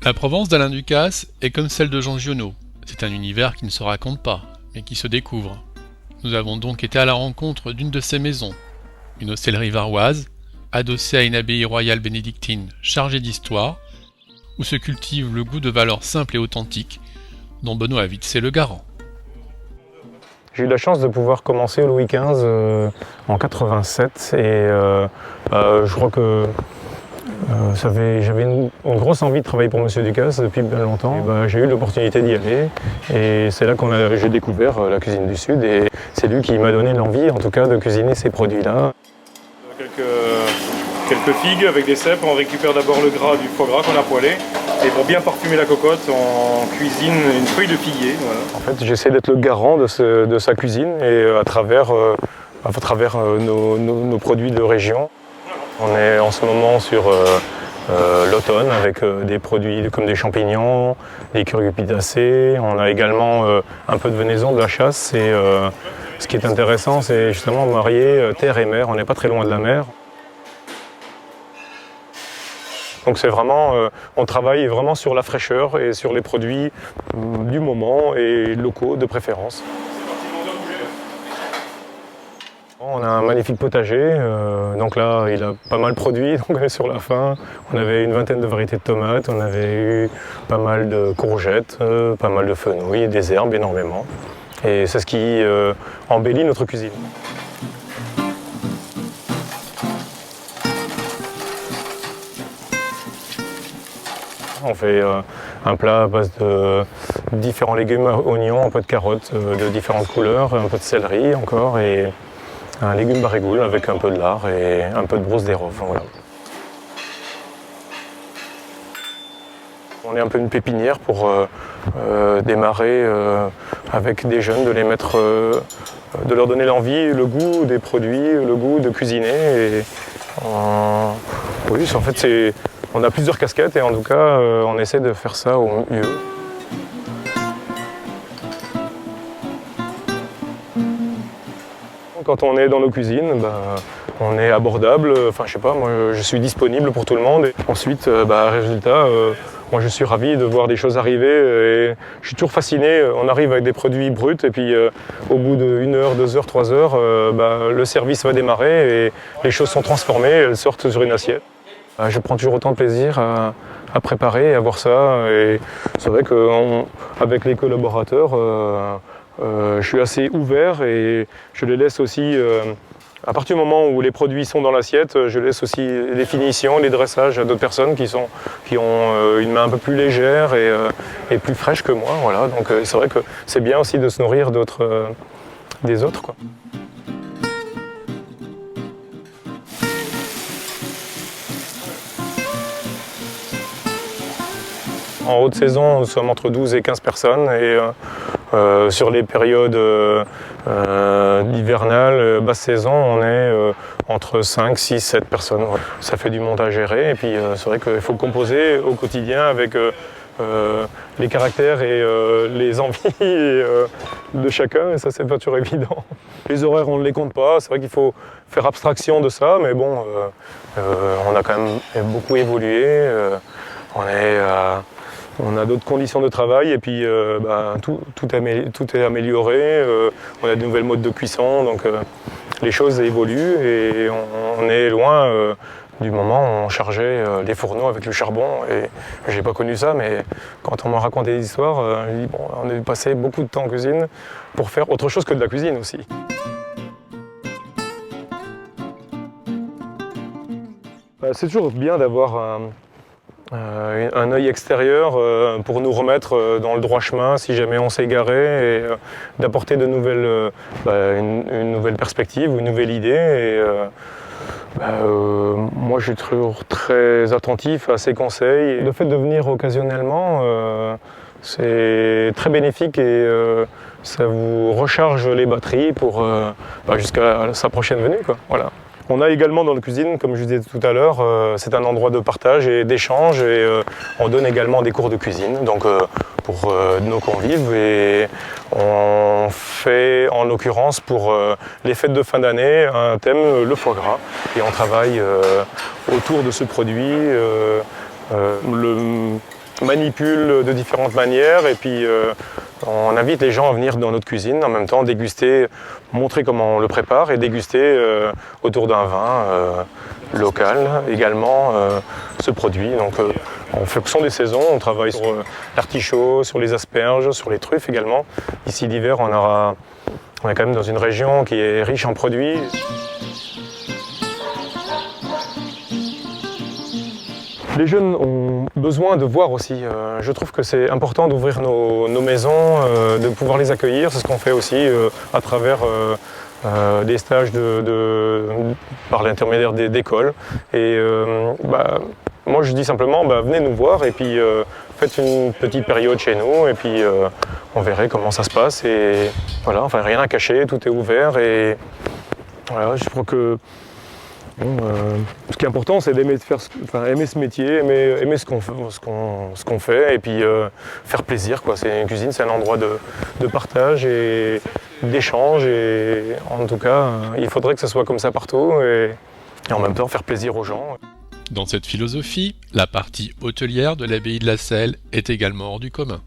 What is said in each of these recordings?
La Provence d'Alain Ducasse est comme celle de Jean Giono. C'est un univers qui ne se raconte pas, mais qui se découvre. Nous avons donc été à la rencontre d'une de ces maisons, une hostellerie varoise, adossée à une abbaye royale bénédictine chargée d'histoire, où se cultive le goût de valeurs simples et authentiques, dont Benoît Avitz est le garant. J'ai eu la chance de pouvoir commencer au Louis XV en 87 et je crois que j'avais une grosse envie de travailler pour M. Ducasse depuis bien longtemps. J'ai eu l'opportunité d'y aller et c'est là que j'ai découvert la cuisine du Sud et c'est lui qui m'a donné l'envie en tout cas de cuisiner ces produits-là. Quelques figues avec des cèpes, on récupère d'abord le gras du foie gras qu'on a poêlé et pour bien parfumer la cocotte, on cuisine une feuille de figuier. Voilà. En fait, j'essaie d'être le garant de sa cuisine et à travers nos produits de région. On est en ce moment sur l'automne avec des produits comme des champignons, des curcupidacées. On a également un peu de venaison, de la chasse. Et ce qui est intéressant, c'est justement marier terre et mer. On n'est pas très loin de la mer. Donc c'est vraiment, on travaille vraiment sur la fraîcheur et sur les produits du moment et locaux de préférence. On a un magnifique potager, donc là il a pas mal produit, donc on est sur la fin. On avait une vingtaine de variétés de tomates, on avait eu pas mal de courgettes, pas mal de fenouil, des herbes énormément. Et c'est ce qui embellit notre cuisine. On fait un plat à base de différents légumes, oignons, un peu de carottes de différentes couleurs, un peu de céleri encore et un légume barigoule avec un peu de lard et un peu de brousse des roves. Voilà. On est un peu une pépinière pour démarrer avec des jeunes, de les mettre, de leur donner l'envie, le goût des produits, le goût de cuisiner. Et, oui, en fait, on a plusieurs casquettes et en tout cas, on essaie de faire ça au mieux. Quand on est dans nos cuisines, on est abordable, enfin je sais pas, moi je suis disponible pour tout le monde. Et ensuite, résultat, moi je suis ravi de voir des choses arriver et je suis toujours fasciné. On arrive avec des produits bruts et puis au bout de 1 heure, 2 heures, 3 heures, le service va démarrer et les choses sont transformées, elles sortent sur une assiette. Je prends toujours autant de plaisir à préparer et à voir ça. Et c'est vrai qu'avec les collaborateurs, je suis assez ouvert et je les laisse aussi, à partir du moment où les produits sont dans l'assiette, je laisse aussi les finitions, les dressages à d'autres personnes qui ont une main un peu plus légère et plus fraîche que moi. Voilà. Donc c'est vrai que c'est bien aussi de se nourrir des autres, quoi. En haute saison, nous sommes entre 12 et 15 personnes et sur les périodes hivernales, basse saison, on est entre 5, 6, 7 personnes. Ça fait du monde à gérer et puis c'est vrai qu'il faut composer au quotidien avec les caractères et les envies de chacun et ça c'est pas toujours évident. Les horaires on ne les compte pas, c'est vrai qu'il faut faire abstraction de ça mais bon, on a quand même beaucoup évolué, on a d'autres conditions de travail et puis tout est amélioré, on a de nouvelles modes de cuisson, donc les choses évoluent et on est loin du moment où on chargeait les fourneaux avec le charbon. Et j'ai pas connu ça, mais quand on m'a raconté des histoires, je dis, bon, on a passé beaucoup de temps en cuisine pour faire autre chose que de la cuisine aussi. C'est toujours bien d'avoir un œil extérieur pour nous remettre dans le droit chemin si jamais on s'est égaré et d'apporter une nouvelle perspective ou une nouvelle idée. Moi je suis toujours très attentif à ces conseils. Le fait de venir occasionnellement, c'est très bénéfique et ça vous recharge les batteries pour jusqu'à sa prochaine venue, quoi. Voilà. On a également dans la cuisine, comme je disais tout à l'heure, c'est un endroit de partage et d'échange et on donne également des cours de cuisine donc, pour nos convives et on fait en l'occurrence pour les fêtes de fin d'année un thème, le foie gras, et on travaille autour de ce produit, le manipule de différentes manières et puis on invite les gens à venir dans notre cuisine, en même temps déguster, montrer comment on le prépare et déguster autour d'un vin local également ce produit. Donc en fonction des saisons, on travaille sur l'artichaut, sur les asperges, sur les truffes également. Ici l'hiver, on est quand même dans une région qui est riche en produits. Les jeunes ont besoin de voir aussi. Je trouve que c'est important d'ouvrir nos maisons, de pouvoir les accueillir. C'est ce qu'on fait aussi à travers des stages par l'intermédiaire d'écoles. Et moi je dis simplement, venez nous voir et puis faites une petite période chez nous et puis on verrait comment ça se passe. Et voilà, enfin rien à cacher, tout est ouvert. Et voilà, je crois que ce qui est important, c'est d'aimer aimer ce métier, aimer ce qu'on fait et puis faire plaisir, quoi. C'est une cuisine, c'est un endroit de partage et d'échange et en tout cas, il faudrait que ce soit comme ça partout et en même temps faire plaisir aux gens. Dans cette philosophie, la partie hôtelière de l'abbaye de la Selle est également hors du commun.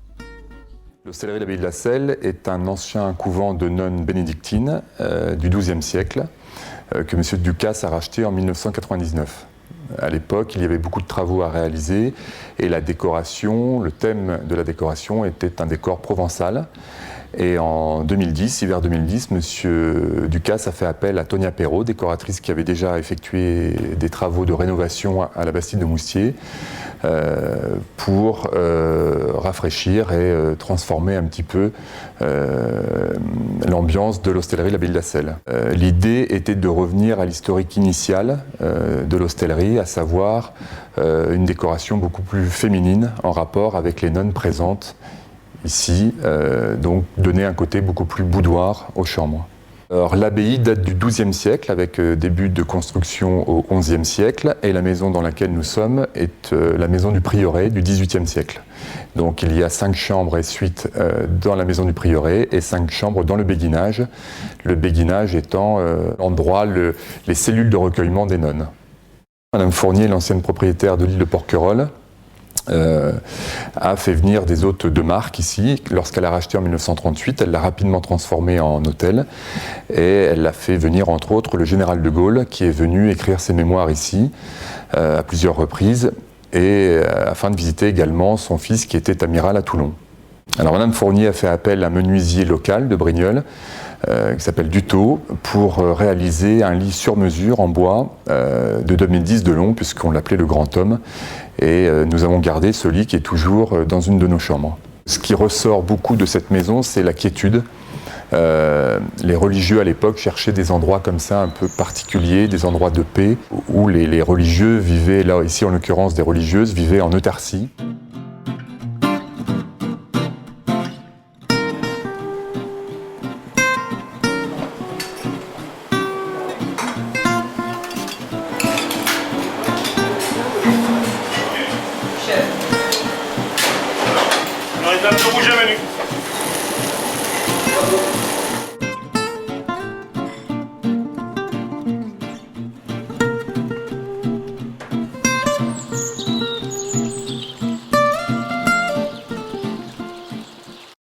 L'hostellerie de l'abbaye de la Selle est un ancien couvent de nonnes bénédictines du XIIe siècle que M. Ducasse a racheté en 1999. À l'époque, il y avait beaucoup de travaux à réaliser et la décoration, le thème de la décoration était un décor provençal. Et en 2010, hiver 2010, M. Ducasse a fait appel à Tonia Perrault, décoratrice qui avait déjà effectué des travaux de rénovation à la Bastide de Moustier, pour rafraîchir et transformer un petit peu l'ambiance de l'hostellerie de l'abbaye de la Selle. L'idée était de revenir à l'historique initial de l'hostellerie, à savoir une décoration beaucoup plus féminine en rapport avec les nonnes présentes ici, donc donner un côté beaucoup plus boudoir aux chambres. L'abbaye date du XIIe siècle avec début de construction au XIe siècle et la maison dans laquelle nous sommes est la maison du prieuré du XVIIIe siècle. Donc il y a 5 chambres et suites dans la maison du prieuré et 5 chambres dans le béguinage. Le béguinage étant l'endroit, les cellules de recueillement des nonnes. Madame Fournier, l'ancienne propriétaire de l'île de Porquerolles, a fait venir des hôtes de marque ici. Lorsqu'elle a racheté en 1938, elle l'a rapidement transformé en hôtel et elle a fait venir entre autres le général de Gaulle qui est venu écrire ses mémoires ici à plusieurs reprises et afin de visiter également son fils qui était amiral à Toulon. Alors Madame Fournier a fait appel à un menuisier local de Brignoles qui s'appelle Dutot pour réaliser un lit sur mesure en bois de 2010 de long puisqu'on l'appelait le grand homme et nous avons gardé ce lit qui est toujours dans une de nos chambres. Ce qui ressort beaucoup de cette maison, c'est la quiétude. Les religieux à l'époque cherchaient des endroits comme ça un peu particuliers, des endroits de paix où les religieux vivaient, là ici en l'occurrence des religieuses, vivaient en autarcie. On arrive à le rouge à Manu.